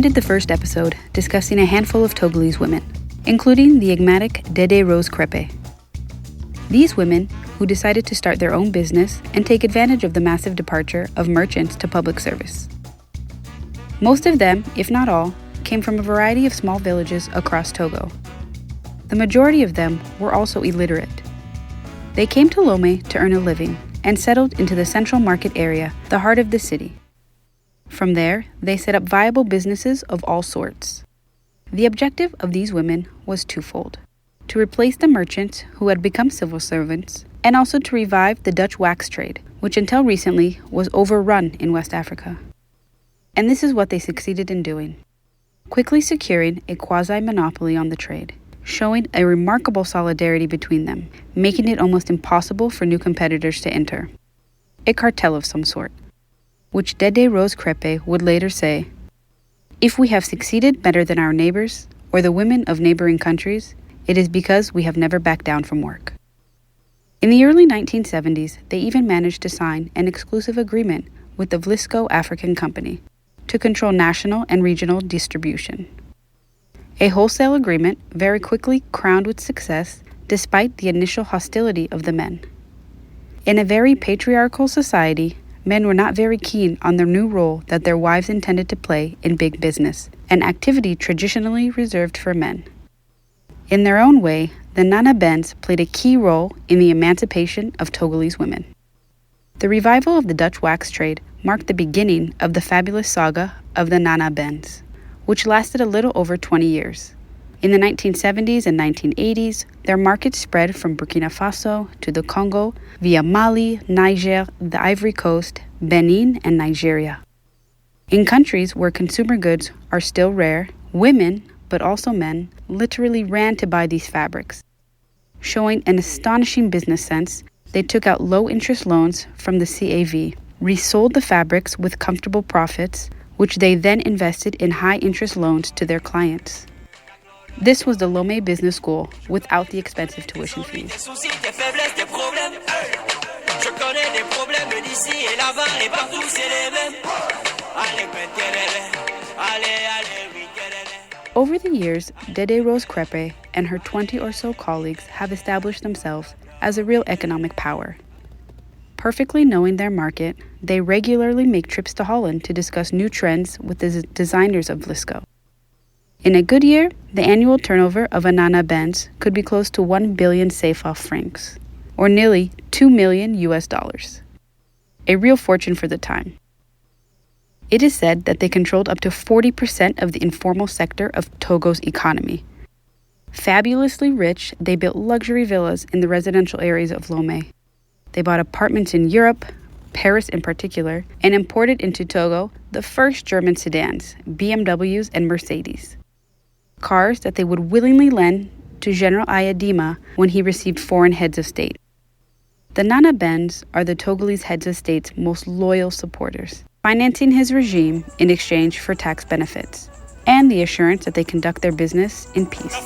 ended the first episode discussing a handful of Togolese women, including the enigmatic Dede Rose Crepe. These women, who decided to start their own business and take advantage of the massive departure of merchants to public service. Most of them, if not all, came from a variety of small villages across Togo. The majority of them were also illiterate. They came to Lomé to earn a living and settled into the central market area, the heart of the city. From there, they set up viable businesses of all sorts. The objective of these women was twofold: to replace the merchants who had become civil servants, and also to revive the Dutch wax trade, which until recently was overrun in West Africa. And this is what they succeeded in doing, quickly securing a quasi-monopoly on the trade, showing a remarkable solidarity between them, making it almost impossible for new competitors to enter. A cartel of some sort, which Dede Rose Crepe would later say, "If we have succeeded better than our neighbors, or the women of neighboring countries, it is because we have never backed down from work." In the early 1970s, they even managed to sign an exclusive agreement with the Vlisco African Company to control national and regional distribution. A wholesale agreement very quickly crowned with success despite the initial hostility of the men. In a very patriarchal society, men were not very keen on the new role that their wives intended to play in big business, an activity traditionally reserved for men. In their own way, the Nana Benz played a key role in the emancipation of Togolese women. The revival of the Dutch wax trade marked the beginning of the fabulous saga of the Nana Benz, which lasted a little over 20 years. In the 1970s and 1980s, their market spread from Burkina Faso to the Congo via Mali, Niger, the Ivory Coast, Benin, and Nigeria. In countries where consumer goods are still rare, women, but also men, literally ran to buy these fabrics. Showing an astonishing business sense, they took out low-interest loans from the CAV, resold the fabrics with comfortable profits, which they then invested in high-interest loans to their clients. This was the Lomé Business School without the expensive tuition fees. Over the years, Dede Rose Crepe and her 20 or so colleagues have established themselves as a real economic power. Perfectly knowing their market, they regularly make trips to Holland to discuss new trends with the designers of Vlisco. In a good year, the annual turnover of a Nana Benz could be close to 1 billion CFA francs, or nearly $2 million US. A real fortune for the time. It is said that they controlled up to 40% of the informal sector of Togo's economy. Fabulously rich, they built luxury villas in the residential areas of Lomé. They bought apartments in Europe, Paris in particular, and imported into Togo the first German sedans, BMWs and Mercedes. Cars that they would willingly lend to General Ayadima when he received foreign heads of state. The Nana Benz are the Togolese heads of state's most loyal supporters, financing his regime in exchange for tax benefits and the assurance that they conduct their business in peace.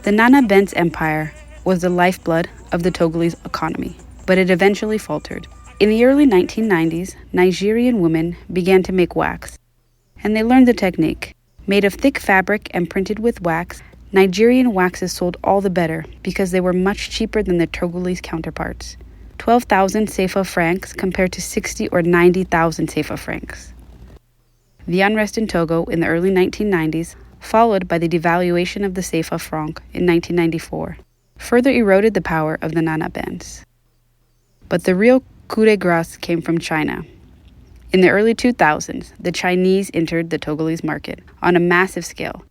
The Nana Benz empire was the lifeblood of the Togolese economy, but it eventually faltered. In the early 1990s, Nigerian women began to make wax, and they learned the technique. Made of thick fabric and printed with wax, Nigerian waxes sold all the better because they were much cheaper than their Togolese counterparts. 12,000 CFA francs compared to 60 or 90,000 CFA francs. The unrest in Togo in the early 1990s, followed by the devaluation of the CFA franc in 1994, further eroded the power of the Nana Benz. But the real coup de grace came from China. In the early 2000s, the Chinese entered the Togolese market on a massive scale,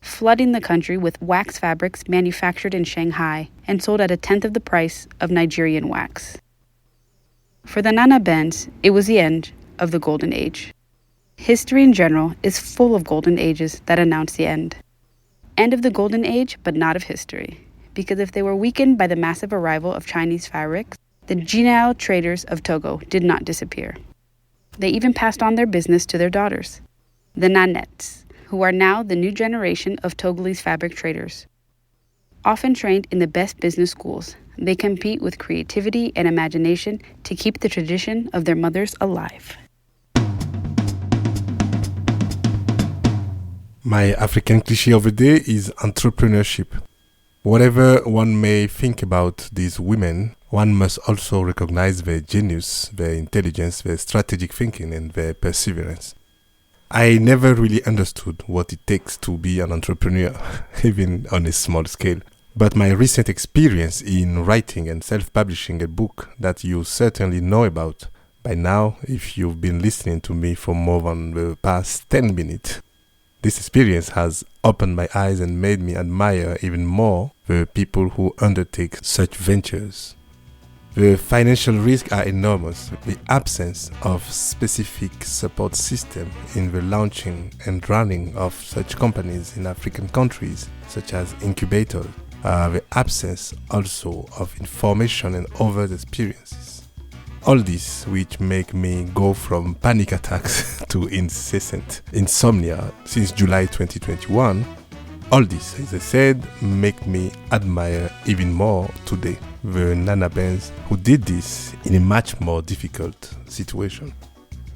flooding the country with wax fabrics manufactured in Shanghai and sold at a tenth of the price of Nigerian wax. For the Nana Benz, it was the end of the Golden Age. History in general is full of golden ages that announce the end. End of the Golden Age, but not of history. Because if they were weakened by the massive arrival of Chinese fabrics, the genial traders of Togo did not disappear. They even passed on their business to their daughters, the Nanettes, who are now the new generation of Togolese fabric traders. Often trained in the best business schools, they compete with creativity and imagination to keep the tradition of their mothers alive. My African cliché of the day is entrepreneurship. Whatever one may think about these women, one must also recognize their genius, their intelligence, their strategic thinking, and their perseverance. I never really understood what it takes to be an entrepreneur, even on a small scale. But my recent experience in writing and self-publishing a book that you certainly know about by now if you've been listening to me for more than the past 10 minutes. This experience has opened my eyes and made me admire even more the people who undertake such ventures. The financial risks are enormous. The absence of specific support system in the launching and running of such companies in African countries, such as incubators, the absence also of information and other experiences. All this which make me go from panic attacks to incessant insomnia since July 2021. All this, as I said, make me admire even more today the Nana Benz who did this in a much more difficult situation.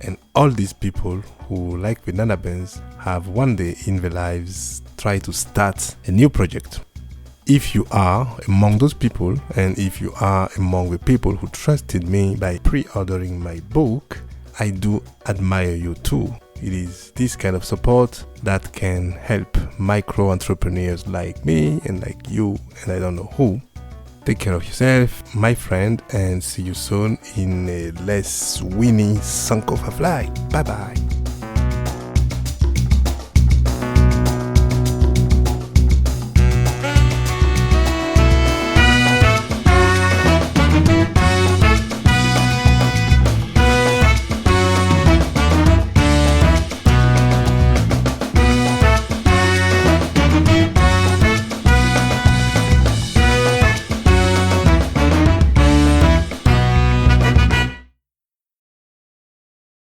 And all these people who, like the Nana Benz, have one day in their lives tried to start a new project. If you are among those people, and if you are among the people who trusted me by pre-ordering my book, I do admire you too. It is this kind of support that can help micro-entrepreneurs like me and like you and I don't know who. Take care of yourself, my friend, and see you soon in a less winny sunk of a fly. Bye-bye.